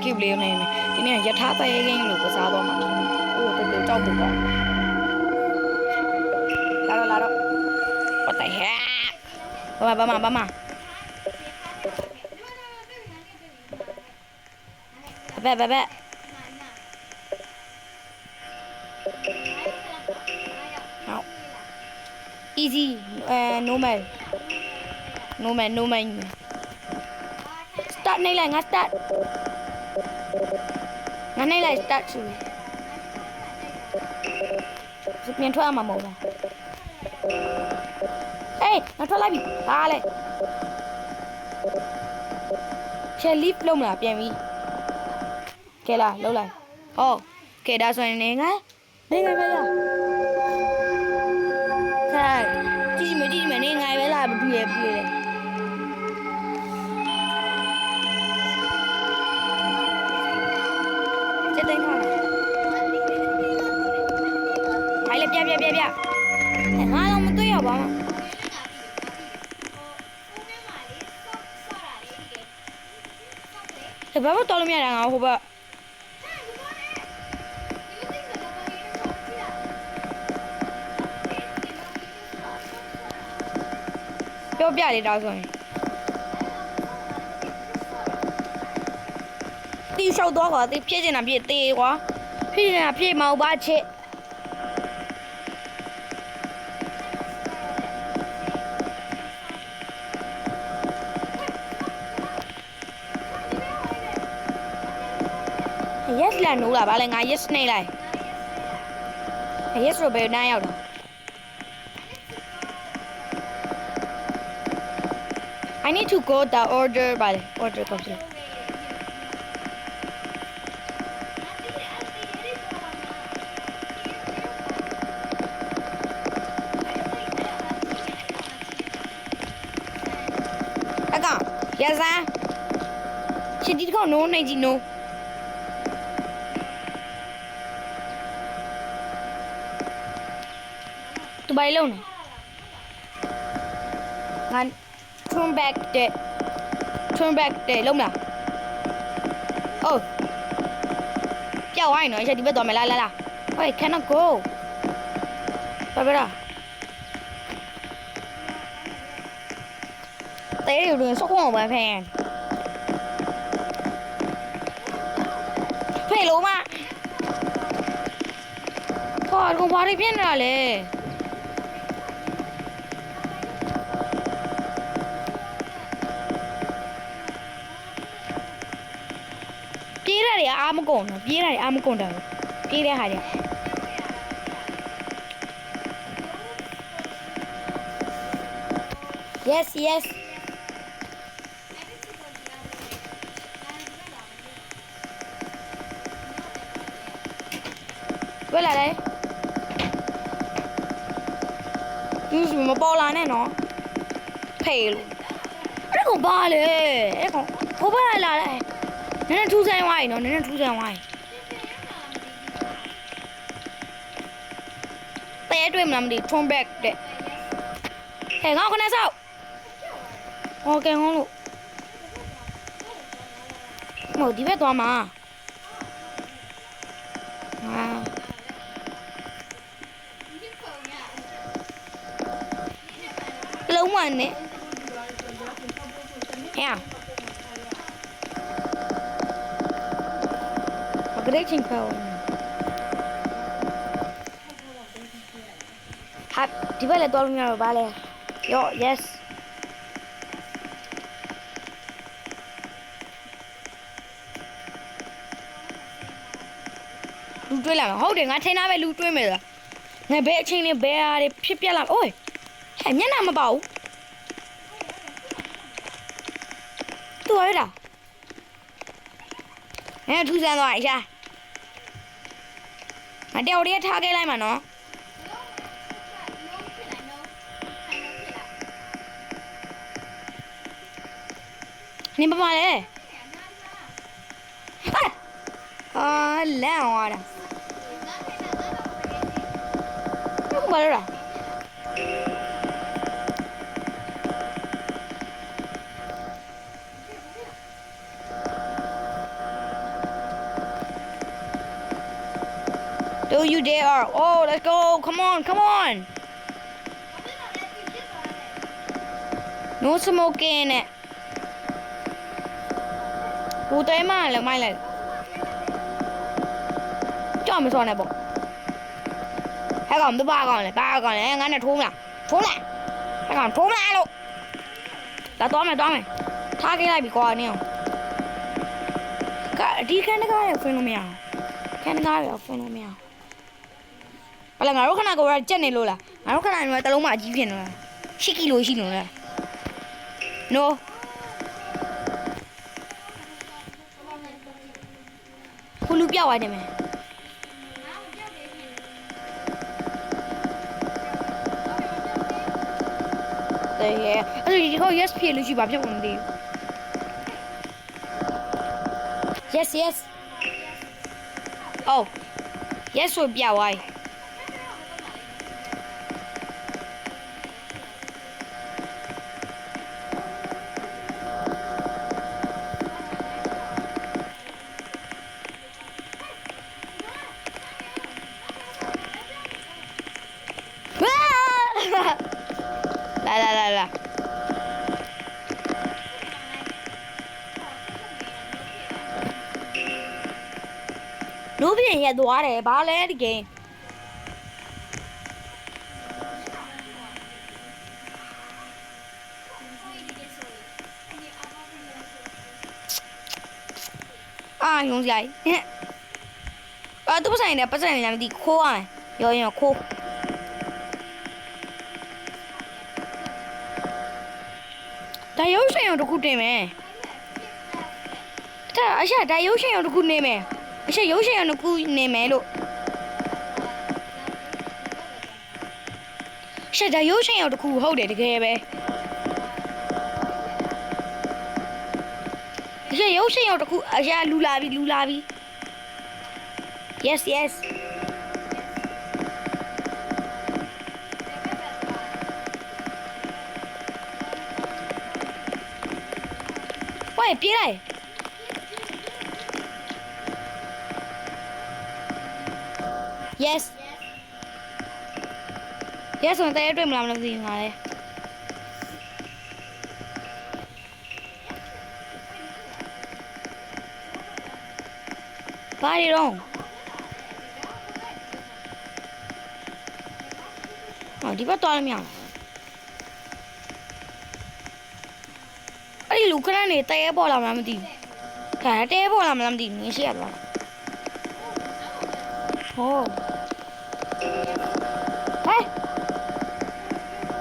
multiplayer နဲ့ဒီနေ့ရထားတဲ့ game လို့ကစားတော့မှာအိုးတော်တော်ကြောက်ဖို့ကောင်းလာတော့ what the heck ဘာမဘက် easy normal start နေလိုက်ငါ start ဆိုပြန်ထွက်မှာမဟုတ်လားဟေးငါထွက်လိုက်ပြီဟာလေရှယ် leave လုံးမလားပြန်ပြီကဲလားလုံးလိုက်ဟောကဲဒါဆိုရင်နေငါပဲရခိုင်ကြည့်မနေငါပဲလားဘူးရဲ့ချက်တိုင်းထားလိုက်ထိုင်လေပြငါတော့မတွေ့ရပါဘူးဘာလို့တော်လို့မရတာငါဟိုဘက်ပြောပြလေတော့ဆိုရင်တီးလျှောက်တော့ကွာတီးဖြည့်နေတာဖြည့်တေးကွာဖြည့်နေတာဖြည့်မဟုတ်ပါချစ်yes လာနိုးလာပါလေငါ yes နေလိုက် yes တော့ဘယ်နှမ်းရောက်တာI need to go the order ပါလေ order ကောပြီအကောင်ရစားရှင်ဒီကောင်နိုးနေကြီးနိုးသူဘာလုံးနေငါturn back တဲ့လုံးလားအိုးပြောက်ဝိုင်းနော်ချက်ဒီဘက်သွားမယ်လာ Wait cannot go ဘာပဲလားတဲရရင်စောက်အောင်ပဲဖန်ဖေးလုံးမဟောကောင်ဘာတွေဖြစ်နေတာလဲအားမကုန်တော့ပြေးရတယ်အားမကုန်တော့ပြေးတဲ့ဟာတွေ yes ဝယ်လာလေဒီမပေါ်လာနဲ့နော်ဖေးလို့အဲ့ကောင်ပါလေအဲ့ကောင်ဟိုဘက်လာလေနည်းနည်းထူးဆန်းဝိုင်းနော်နည်းနည်းထူးဆန်းဝိုင်းတဲတွေ့မလားမသိ turn back တဲ့ဟဲ့ငါခဏစောက်โอเคဟောလို့မဟုတ်ဒီဘက်သွားမှာလုံးဝနဲ့ဟဲ့Greeting phone. Hap, di ba le tolong nga ba le? Yo, yes. Lu追လာဟုတ်တယ်ငါထင်တာပဲလူတွေးမယ်လားငါဘယ်အချိန်နဲ့ဘယ်ဟာတွေဖြစ်ပြလာအိုးဟဲ့မျက်နှာမပေါဘူးသူရတာဟဲ့ထူးဆန်းသွားအရှာငါတယောက်တည်းထားခဲ့လိုက်မှာနော်နင်ပါမလဲလမ်းသွားတာဘာလဲလား Don't you dare. Oh, let's go. Come on, come on. No smoking. Who tay mà là mai lại. Cho mình xoay này bộ. Hay còn tới ba con này ngắn này thun nè. Hay còn thun nè luôn. Đã tóm mày. Tha cái này bị coi nè. Cả đi cái này cái phenomen. Cái này cái phenomen. Là ngài lúc nào có ra chân này luôn là. Ngài lúc nào mà ta lúc mà chỉ phiền là. 10 kgရှိလို့လား No ခုလူပြောက်သွားတယ်မယ်တဲ့အဲ့ဒီခေါ yes ဖြစ်လို့ရှိပါဖြစ်ဝင်သေး Yes Oh Yes ဆိုပြောက်သွား လာလူပြင်းရက်သွားတယ်ဘာလဲဒီကိန်းယုံစရာကြီးသူပတ်ဆိုင်နေပတ်ဆိုင်နေလားမသိခိုးရမယ်ရောရင်ခိုးဒါရုပ်ရှင်ရုံတစ်ခုတင်မယ်ဒါအရှာဒါရုပ်ရှင်ရုံတစ်ခုနေမယ်အရှာရုပ်ရှင်ရုံတစ်ခုနေမယ်လို့ရှက်ဒါရုပ်ရှင်ရုံတစ်ခုဟုတ်တယ်တကယ်ပဲအရှာရုပ်ရှင်ရုံတစ်ခုအရှာလူလာပြီ Yes喂ပြေးလိုက် Yes ဆိုရင်တည်းတွေ့မလားမသိဘူးငါလဲဘာတွေတော့ဒီဘက်သွားလို့မရဘူးအဲ့ဒီလူခဏနေတဲပေါ်လာမလားမသိဘူးဒါတဲပေါ်လာမလားမသိဘူးငင်းရှိရသွားဟောဟဲ့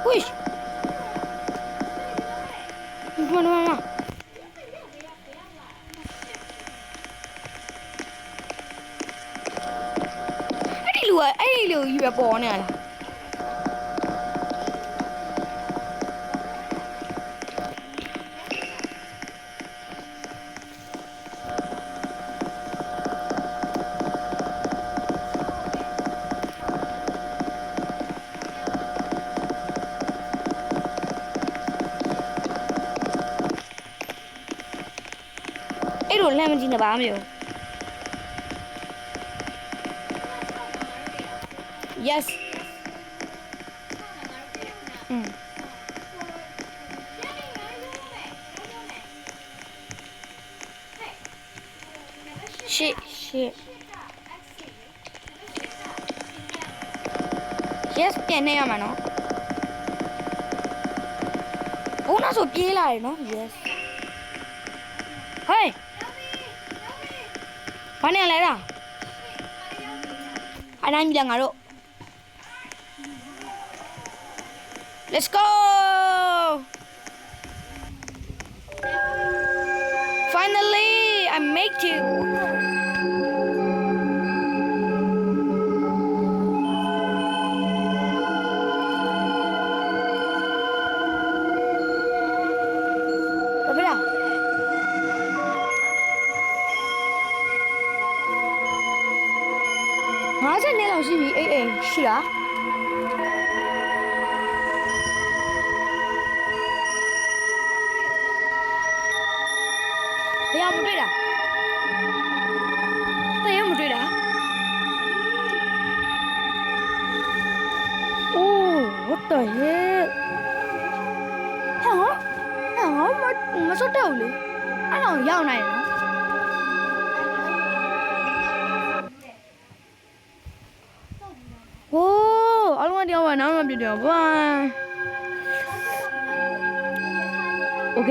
ဝိရှမအဲ့ဒီလူကြီးပဲပေါ်နေရလားအဲ့လိုလမ်းမကြည့်နေပါမျိုး Yes ရှေ့ Yes ပြန်နေရမှာနော်ဘုန်းတော်ဆိုပြေးလာတယ်နော် Yes ဟေးဘာနဲ့လဲလားအနိုင်ပြန်ငါတို့ Let's go Finally I make it50နှစ်လောက်ရှိပြီအေးရှိလားဘယ်မတွေ့တာ တော့ဟဲ့မစွတ်တော့ဘူးလေအဲ့တော့ရောက်နိုင်တယ်နော်ဟိုးအလုံးတရားကနားမပြတ်တော့ဘာโอเค